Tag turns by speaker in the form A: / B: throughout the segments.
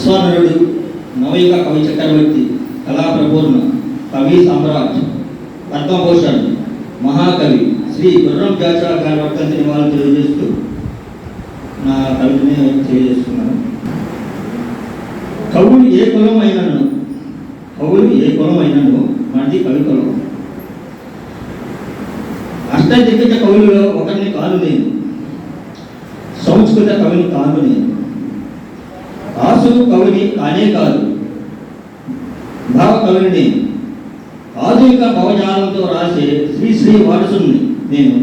A: విశ్వనరుడు, నవయుగ కవి చక్రవర్తి, కళాప్రపూర్ణ, కవి సామ్రాట్, పద్మభూషణ్, మహాకవి శ్రీ గుర్రం జాషువా గారి వర్ధంతి నివాళులు తెలియజేస్తూ నా కవితని తెలియజేస్తున్నాను. కవులు ఏ కులం అయినను మనది కవి కులం. అష్టదిగ్గజ కవులలో ఒకరిని కాను నేను, సంస్కృత కవిని కాను నేను, ఆసు కవిని కానే కాదు, భావ కవిని నేను, ఆధునిక భావజాలంతో రాసే శ్రీ వారసుని నేను,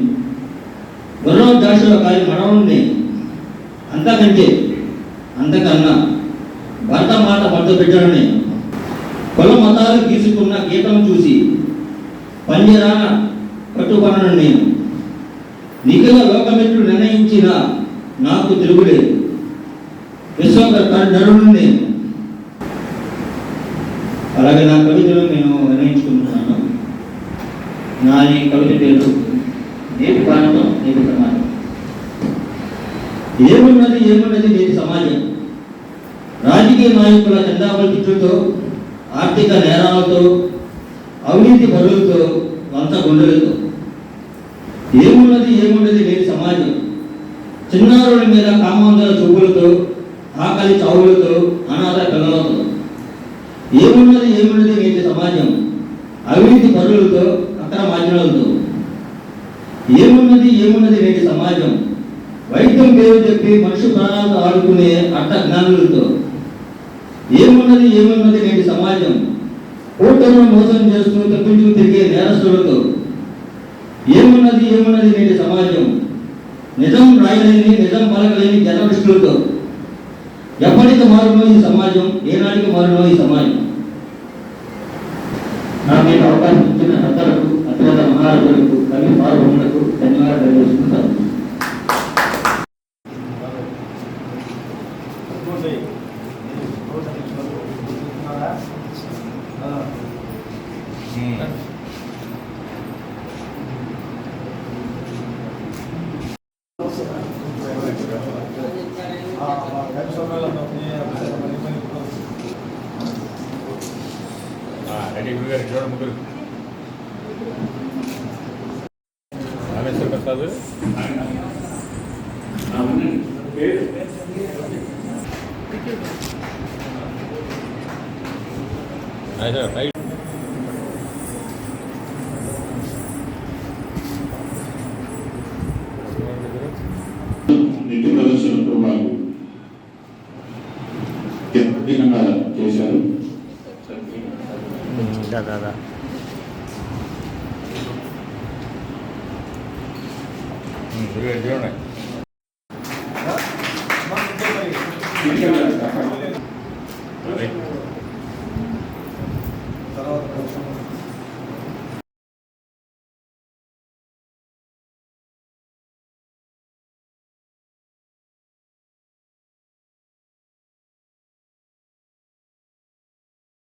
A: గుర్రం జాషువా గారి మనవను నేను, అంతకన్నా భరతమాత మద్దతు బిడ్డను నేను, కుల మతాలు గీసుకున్న గీతం చూసి పంజరాన కట్టుబడను నేను, నిఖిల లోకమిత్రుడు నిర్ణయించిన నాకు తిరుగులేదు, విశ్వనరుడు నేను. అలాగే నా కవితలు నేను నిర్ణయించుకుంటున్నాను. నా ఈ కవిత పేరు నేటి భారతం నేటి సమాజం. ఏమున్నది నేటి సమాజం? రాజకీయ నాయకుల చందాపల్లితో, ఆర్థిక నేరాలతో, అవినీతి పరులతో, వంత గుండెలతో. ఏమున్నది నేటి సమాజం? చిన్నారుల మీద కామాంధుల చూపులతో, ఆకలి చావులతో, అనాథ పిల్లలతో. ఏమున్నది నేటి సమాజం? అవినీతి పరులతో, అక్రమార్జనలతో. ఏమున్నది నేటి సమాజం? వైద్యం పేరు చెప్పి మనుషు ప్రాణాలతో ఆడుకునే అర్థ జ్ఞానులతో. ఏమున్నది నేటి సమాజం? ఓటర్లను మోసం చేస్తూ తప్పించుకు తిరిగే నేరస్తులతో. ఏమున్నది నేటి సమాజం? నిజం రాయలేని, నిజం పలకలేని జర్నలిస్టులతో. ఎప్పటికి మారునో ఈ సమాజం, ఏనాటికి మారునో ఈ సమాజం. నాకు ఈ అవకాశం ఇచ్చిన అత్తలకు, అత్యంత మహారాజులకు, కవి సార్వభౌములకు ధన్యవాదాలు తెలియజేసుకుంటాను.
B: రామేశ్వర ప్రసాద్ రైట్.
C: నిత్య ప్రదర్శనతో మాకు కఠినంగా చేశారు.
B: తర్వాత